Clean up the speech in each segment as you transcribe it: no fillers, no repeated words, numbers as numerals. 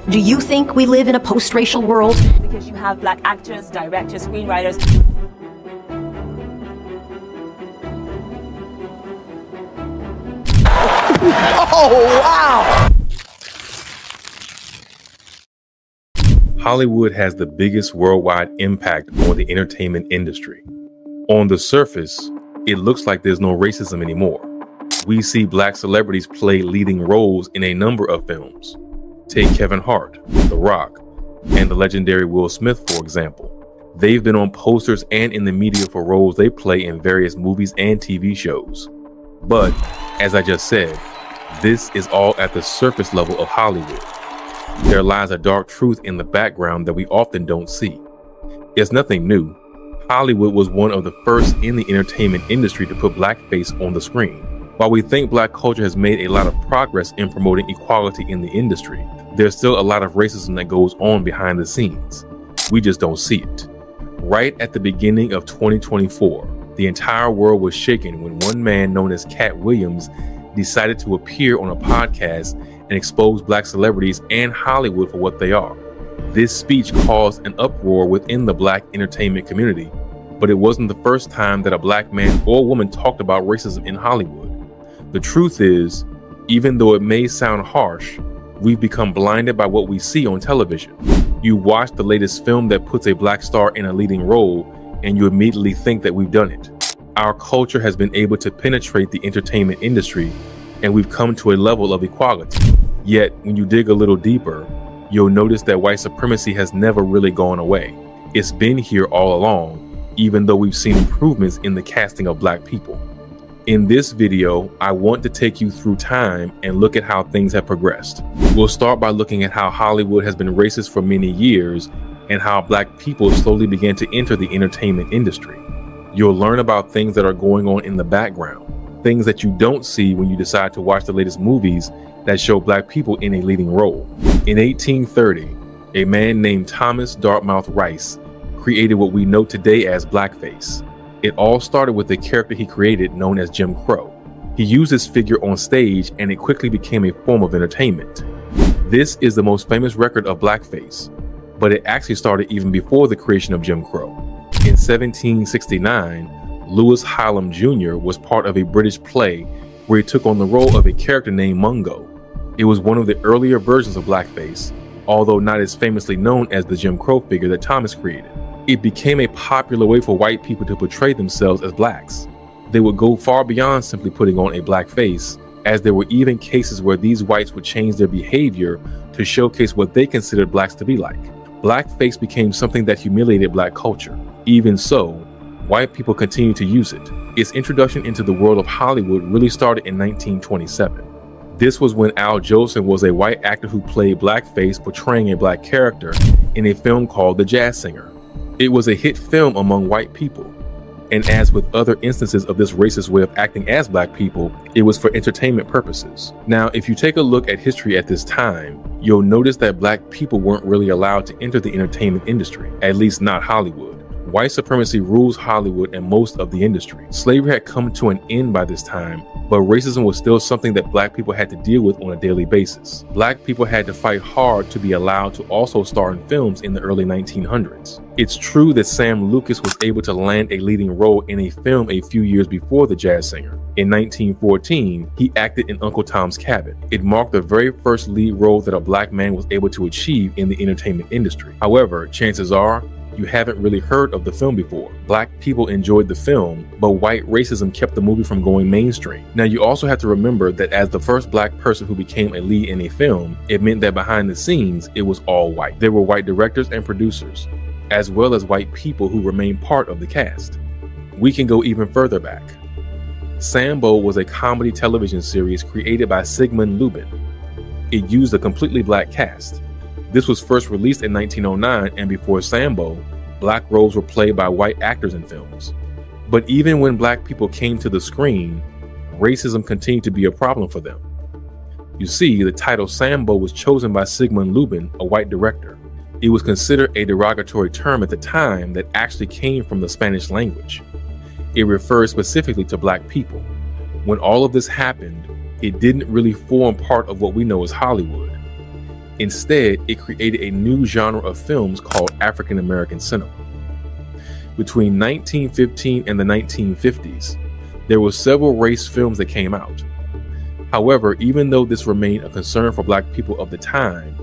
Do you think we live in a post-racial world? Because you have black actors, directors, screenwriters. Oh, wow! Hollywood has the biggest worldwide impact on the entertainment industry. On the surface, it looks like there's no racism anymore. We see black celebrities play leading roles in a number of films. Take Kevin Hart, The Rock, and the legendary Will Smith, for example. They've been on posters and in the media for roles they play in various movies and TV shows. But, as I just said, this is all at the surface level of Hollywood. There lies a dark truth in the background that we often don't see. It's nothing new. Hollywood was one of the first in the entertainment industry to put blackface on the screen. While we think black culture has made a lot of progress in promoting equality in the industry, there's still a lot of racism that goes on behind the scenes. We just don't see it. Right at the beginning of 2024, the entire world was shaken when one man known as Cat Williams decided to appear on a podcast and expose black celebrities and Hollywood for what they are. This speech caused an uproar within the black entertainment community, but it wasn't the first time that a black man or woman talked about racism in Hollywood. The truth is, even though it may sound harsh, we've become blinded by what we see on television. You watch the latest film that puts a black star in a leading role, and you immediately think that we've done it. Our culture has been able to penetrate the entertainment industry, and we've come to a level of equality. Yet, when you dig a little deeper, you'll notice that white supremacy has never really gone away. It's been here all along, even though we've seen improvements in the casting of black people. In this video, I want to take you through time and look at how things have progressed. We'll start by looking at how Hollywood has been racist for many years and how black people slowly began to enter the entertainment industry. You'll learn about things that are going on in the background, things that you don't see when you decide to watch the latest movies that show black people in a leading role. In 1830, a man named Thomas Dartmouth Rice created what we know today as blackface. It all started with a character he created known as Jim Crow. He used this figure on stage and it quickly became a form of entertainment. This is the most famous record of blackface, but it actually started even before the creation of Jim Crow. In 1769, Lewis Hallam Jr. was part of a British play where he took on the role of a character named Mungo. It was one of the earlier versions of blackface, although not as famously known as the Jim Crow figure that Thomas created. It became a popular way for white people to portray themselves as blacks. They would go far beyond simply putting on a black face, as there were even cases where these whites would change their behavior to showcase what they considered blacks to be like. Blackface became something that humiliated black culture. Even so, white people continued to use it. Its introduction into the world of Hollywood really started in 1927. This was when Al Jolson was a white actor who played blackface portraying a black character in a film called The Jazz Singer. It was a hit film among white people, and as with other instances of this racist way of acting as black people, it was for entertainment purposes. Now, if you take a look at history at this time, you'll notice that black people weren't really allowed to enter the entertainment industry, at least not Hollywood. White supremacy rules Hollywood and most of the industry. Slavery had come to an end by this time, but racism was still something that black people had to deal with on a daily basis. Black people had to fight hard to be allowed to also star in films in the early 1900s. It's true that Sam Lucas was able to land a leading role in a film a few years before The Jazz Singer. In 1914, he acted in Uncle Tom's Cabin. It marked the very first lead role that a black man was able to achieve in the entertainment industry. However, chances are, you haven't really heard of the film before. Black people enjoyed the film, but white racism kept the movie from going mainstream. Now, you also have to remember that as the first black person who became a lead in a film, it meant that behind the scenes, it was all white. There were white directors and producers, as well as white people who remained part of the cast. We can go even further back. Sambo was a comedy television series created by Sigmund Lubin. It used a completely black cast. This was first released in 1909, and before Sambo, black roles were played by white actors in films. But even when black people came to the screen, racism continued to be a problem for them. You see, the title Sambo was chosen by Sigmund Lubin, a white director. It was considered a derogatory term at the time that actually came from the Spanish language. It referred specifically to black people. When all of this happened, it didn't really form part of what we know as Hollywood. Instead, it created a new genre of films called African American cinema. Between 1915 and the 1950s, there were several race films that came out. However, even though this remained a concern for Black people of the time,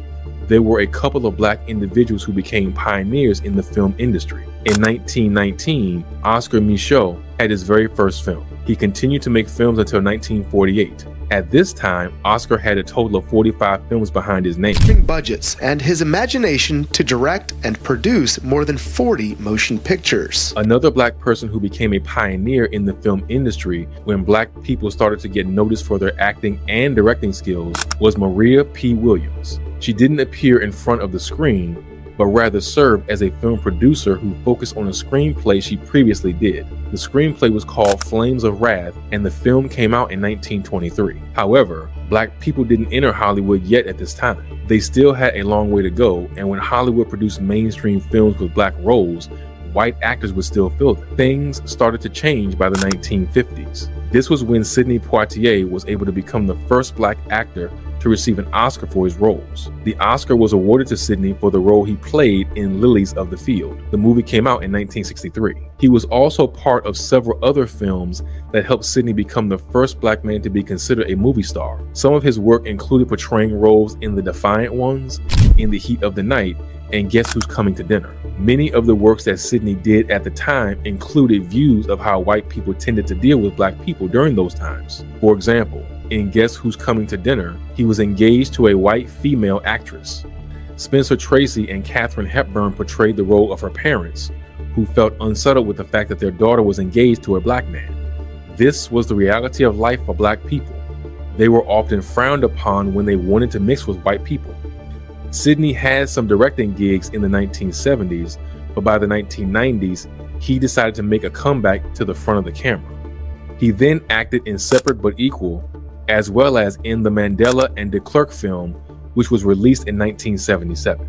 there were a couple of Black individuals who became pioneers in the film industry. In 1919, Oscar Micheaux had his very first film. He continued to make films until 1948. At this time, Oscar had a total of 45 films behind his name. Budgets and his imagination to direct and produce more than 40 motion pictures. Another Black person who became a pioneer in the film industry when Black people started to get noticed for their acting and directing skills was Maria P. Williams. She didn't appear in front of the screen, but rather served as a film producer who focused on a screenplay she previously did. The screenplay was called Flames of Wrath, and the film came out in 1923. However, Black people didn't enter Hollywood yet at this time. They still had a long way to go, and when Hollywood produced mainstream films with Black roles, white actors would still fill them. Things started to change by the 1950s. This was when Sidney Poitier was able to become the first Black actor to receive an Oscar for his roles. The Oscar was awarded to Sidney for the role he played in Lilies of the Field. The movie came out in 1963. He was also part of several other films that helped Sidney become the first Black man to be considered a movie star. Some of his work included portraying roles in The Defiant Ones, In the Heat of the Night, and Guess Who's Coming to Dinner. Many of the works that Sidney did at the time included views of how white people tended to deal with Black people during those times. For example, in Guess Who's Coming to Dinner, he was engaged to a white female actress. Spencer Tracy and Katharine Hepburn portrayed the role of her parents, who felt unsettled with the fact that their daughter was engaged to a Black man. This was the reality of life for Black people. They were often frowned upon when they wanted to mix with white people. Sidney had some directing gigs in the 1970s, but by the 1990s, he decided to make a comeback to the front of the camera. He then acted in Separate but Equal, as well as in the Mandela and de Klerk film, which was released in 1977.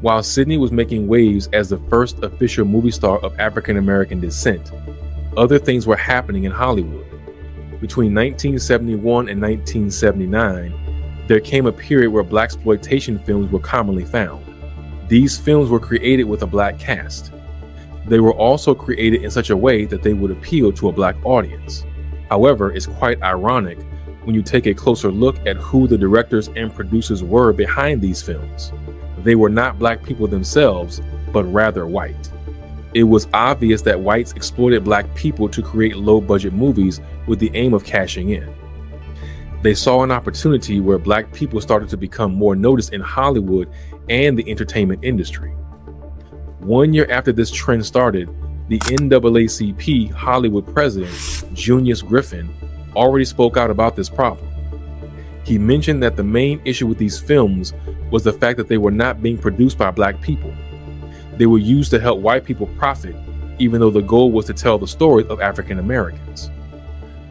While Sidney was making waves as the first official movie star of African American descent, other things were happening in Hollywood. Between 1971 and 1979, there came a period where blaxploitation films were commonly found. These films were created with a Black cast. They were also created in such a way that they would appeal to a Black audience. However, it's quite ironic when you take a closer look at who the directors and producers were behind these films. They were not Black people themselves, but rather white. It was obvious that whites exploited Black people to create low-budget movies with the aim of cashing in. They saw an opportunity where Black people started to become more noticed in Hollywood and the entertainment industry. 1 year after this trend started, the NAACP Hollywood president, Junius Griffin, already spoke out about this problem. He mentioned that the main issue with these films was the fact that they were not being produced by Black people. They were used to help white people profit, even though the goal was to tell the stories of African Americans.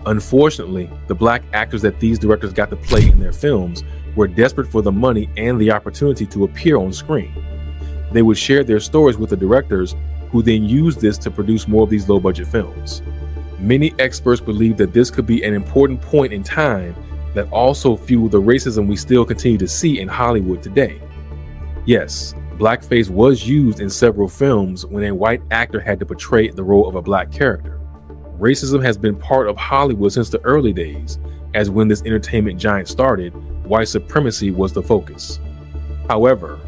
Unfortunately, the Black actors that these directors got to play in their films were desperate for the money and the opportunity to appear on screen. They would share their stories with the directors, who then used this to produce more of these low-budget films. Many experts believe that this could be an important point in time that also fueled the racism we still continue to see in Hollywood today. Yes, blackface was used in several films when a white actor had to portray the role of a Black character. Racism has been part of Hollywood since the early days, as when this entertainment giant started, white supremacy was the focus. However,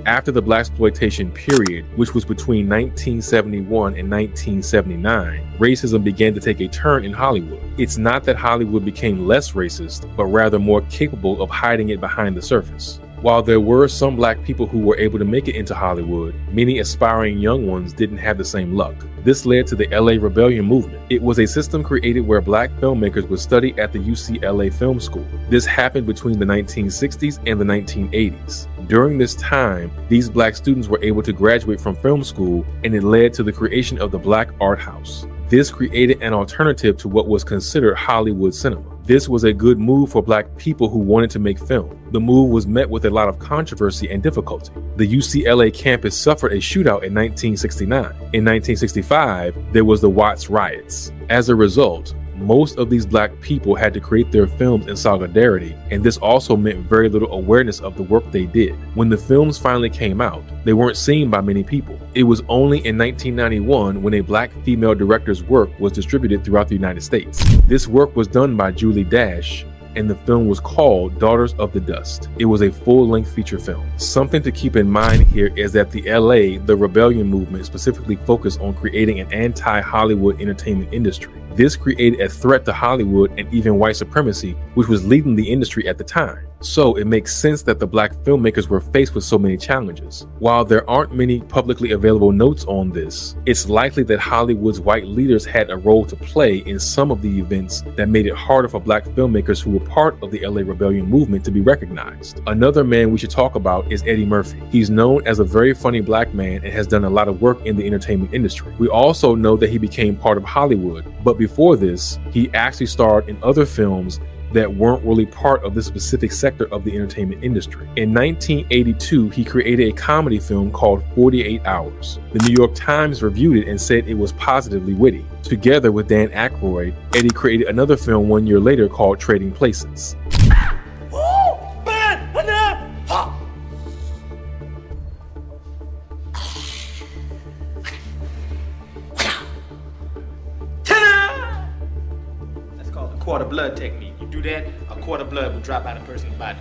after the blaxploitation period, which was between 1971 and 1979, racism began to take a turn in Hollywood. It's not that Hollywood became less racist, but rather more capable of hiding it behind the surface. While there were some Black people who were able to make it into Hollywood, many aspiring young ones didn't have the same luck. This led to the LA Rebellion movement. It was a system created where Black filmmakers would study at the UCLA Film School. This happened between the 1960s and the 1980s. During this time, these Black students were able to graduate from film school, and it led to the creation of the Black Art House. This created an alternative to what was considered Hollywood cinema. This was a good move for Black people who wanted to make film. The move was met with a lot of controversy and difficulty. The UCLA campus suffered a shootout in 1969. In 1965, there was the Watts riots. As a result, Most of these black people had to create their films in solidarity, and this also meant very little awareness of the work they did. When the films finally came out, they weren't seen by many people. It was only in 1991 when a black female director's work was distributed throughout the United States. This work was done by Julie Dash, and the film was called Daughters of the Dust. It was a full-length feature film. Something to keep in mind here is that the rebellion movement specifically focused on creating an anti-Hollywood entertainment industry. This created a threat to Hollywood and even white supremacy, which was leading the industry at the time. So it makes sense that the black filmmakers were faced with so many challenges. While there aren't many publicly available notes on this, it's likely that Hollywood's white leaders had a role to play in some of the events that made it harder for black filmmakers who were part of the LA rebellion movement to be recognized. Another man we should talk about is Eddie Murphy. He's known as a very funny black man and has done a lot of work in the entertainment industry. We also know that he became part of Hollywood, but before this, he actually starred in other films that weren't really part of the specific sector of the entertainment industry. In 1982, he created a comedy film called 48 Hours. The New York Times reviewed it and said it was positively witty. Together with Dan Aykroyd, Eddie created another film 1 year later called Trading Places. Quarter blood technique. You do that, a quart of blood will drop out of a person's body.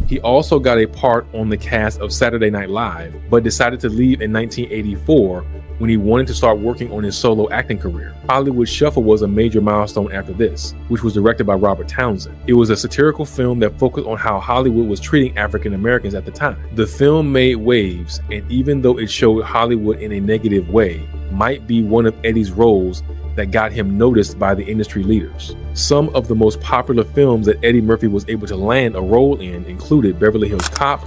He also got a part on the cast of Saturday Night Live, but decided to leave in 1984 when he wanted to start working on his solo acting career. Hollywood Shuffle was a major milestone after this, which was directed by Robert Townsend. It was a satirical film that focused on how Hollywood was treating African Americans at the time. The film made waves, and even though it showed Hollywood in a negative way, might be one of Eddie's roles that got him noticed by the industry leaders. Some of the most popular films that Eddie Murphy was able to land a role in included Beverly Hills Cop,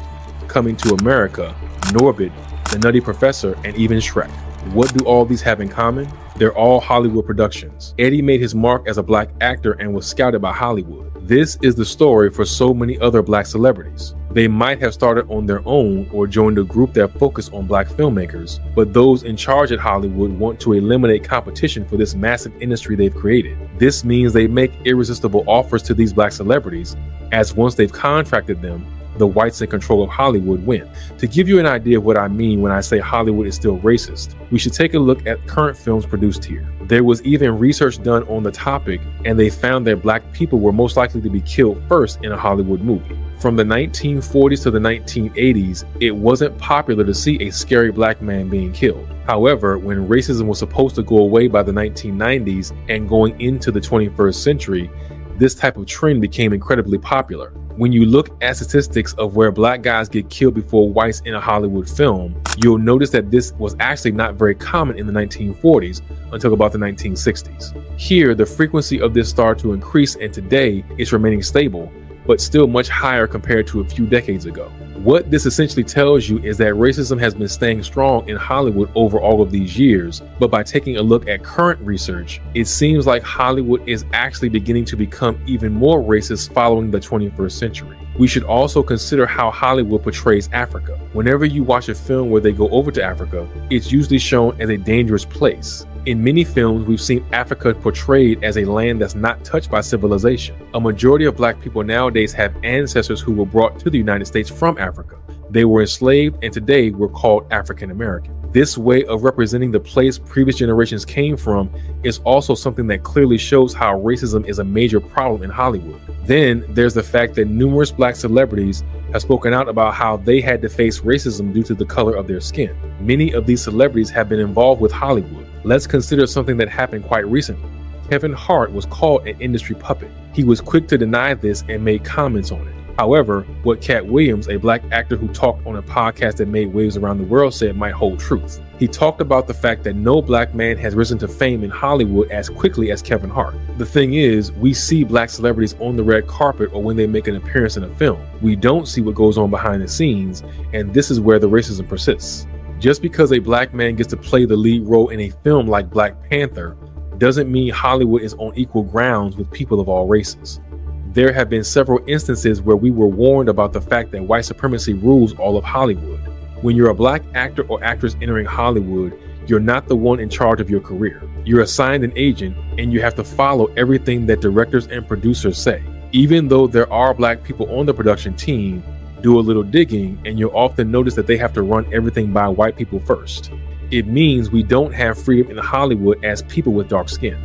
Coming to America, Norbit, The Nutty Professor, and even Shrek. What do all these have in common? They're all Hollywood productions. Eddie made his mark as a black actor and was scouted by Hollywood. This is the story for so many other black celebrities. They might have started on their own or joined a group that focused on black filmmakers, but those in charge at Hollywood want to eliminate competition for this massive industry they've created. This means they make irresistible offers to these black celebrities, as once they've contracted them, the whites in control of Hollywood win. To give you an idea of what I mean when I say Hollywood is still racist, we should take a look at current films produced here. There was even research done on the topic, and they found that black people were most likely to be killed first in a Hollywood movie. From the 1940s to the 1980s, it wasn't popular to see a scary black man being killed. However, when racism was supposed to go away by the 1990s and going into the 21st century, this type of trend became incredibly popular. When you look at statistics of where black guys get killed before whites in a Hollywood film, you'll notice that this was actually not very common in the 1940s until about the 1960s. Here, the frequency of this started to increase, and today it's remaining stable, but still much higher compared to a few decades ago. What this essentially tells you is that racism has been staying strong in Hollywood over all of these years, but by taking a look at current research, it seems like Hollywood is actually beginning to become even more racist following the 21st century. We should also consider how Hollywood portrays Africa. Whenever you watch a film where they go over to Africa, it's usually shown as a dangerous place. In many films, we've seen Africa portrayed as a land that's not touched by civilization. A majority of black people nowadays have ancestors who were brought to the United States from Africa. They were enslaved, and today we're called African American. This way of representing the place previous generations came from is also something that clearly shows how racism is a major problem in Hollywood. Then there's the fact that numerous black celebrities have spoken out about how they had to face racism due to the color of their skin. Many of these celebrities have been involved with Hollywood. Let's consider something that happened quite recently. Kevin Hart was called an industry puppet. He was quick to deny this and made comments on it. However, what Cat Williams, a black actor who talked on a podcast that made waves around the world, said might hold truth. He talked about the fact that no black man has risen to fame in Hollywood as quickly as Kevin Hart. The thing is, we see black celebrities on the red carpet or when they make an appearance in a film. We don't see what goes on behind the scenes, and this is where the racism persists. Just because a black man gets to play the lead role in a film like Black Panther doesn't mean Hollywood is on equal grounds with people of all races. There have been several instances where we were warned about the fact that white supremacy rules all of Hollywood. When you're a black actor or actress entering Hollywood, You're not the one in charge of your career. You're assigned an agent, and you have to follow everything that directors and producers say. Even though there are black people on the production team, do a little digging, and you'll often notice that they have to run everything by white people first. It means we don't have freedom in Hollywood as people with dark skin.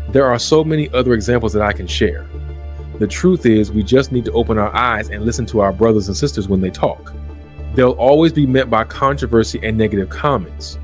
There are so many other examples that I can share. The truth is, we just need to open our eyes and listen to our brothers and sisters when they talk. They'll always be met by controversy and negative comments.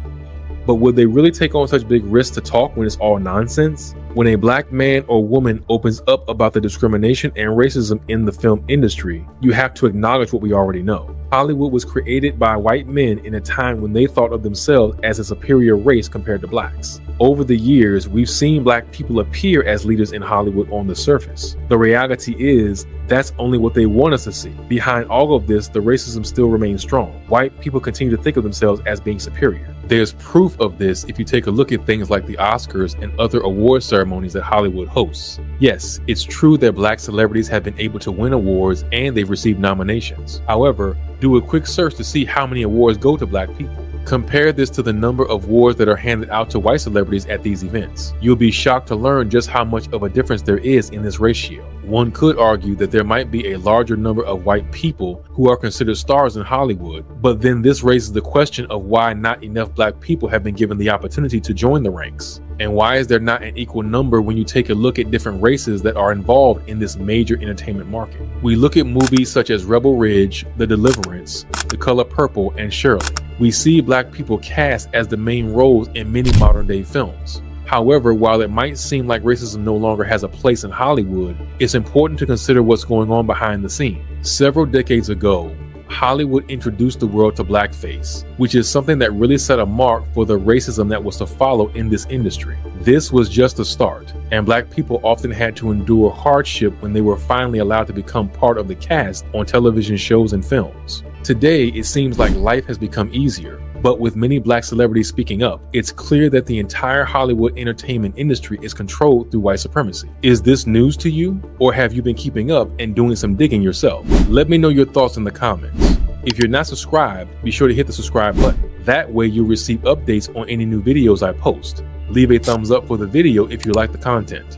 But would they really take on such big risks to talk when it's all nonsense? When a black man or woman opens up about the discrimination and racism in the film industry, you have to acknowledge what we already know. Hollywood was created by white men in a time when they thought of themselves as a superior race compared to blacks. Over the years, we've seen black people appear as leaders in Hollywood on the surface. The reality is, that's only what they want us to see. Behind all of this, the racism still remains strong. White people continue to think of themselves as being superior. There's proof of this if you take a look at things like the Oscars and other award ceremonies that Hollywood hosts. Yes, it's true that black celebrities have been able to win awards and they've received nominations. However, do a quick search to see how many awards go to black people. Compare this to the number of awards that are handed out to white celebrities at these events. You'll be shocked to learn just how much of a difference there is in this ratio. One could argue that there might be a larger number of white people who are considered stars in Hollywood, but then this raises the question of why not enough black people have been given the opportunity to join the ranks. And why is there not an equal number when you take a look at different races that are involved in this major entertainment market? We look at movies such as Rebel Ridge, The Deliverance, The Color Purple, and Shirley. We see black people cast as the main roles in many modern day films. However, while it might seem like racism no longer has a place in Hollywood, it's important to consider what's going on behind the scenes. Several decades ago, Hollywood introduced the world to blackface, which is something that really set a mark for the racism that was to follow in this industry. This was just the start, and black people often had to endure hardship when they were finally allowed to become part of the cast on television shows and films. Today, it seems like life has become easier, but with many black celebrities speaking up, it's clear that the entire Hollywood entertainment industry is controlled through white supremacy. Is this news to you, or have you been keeping up and doing some digging yourself? Let me know your thoughts in the comments. If you're not subscribed, be sure to hit the subscribe button. That way you'll receive updates on any new videos I post. Leave a thumbs up for the video if you like the content.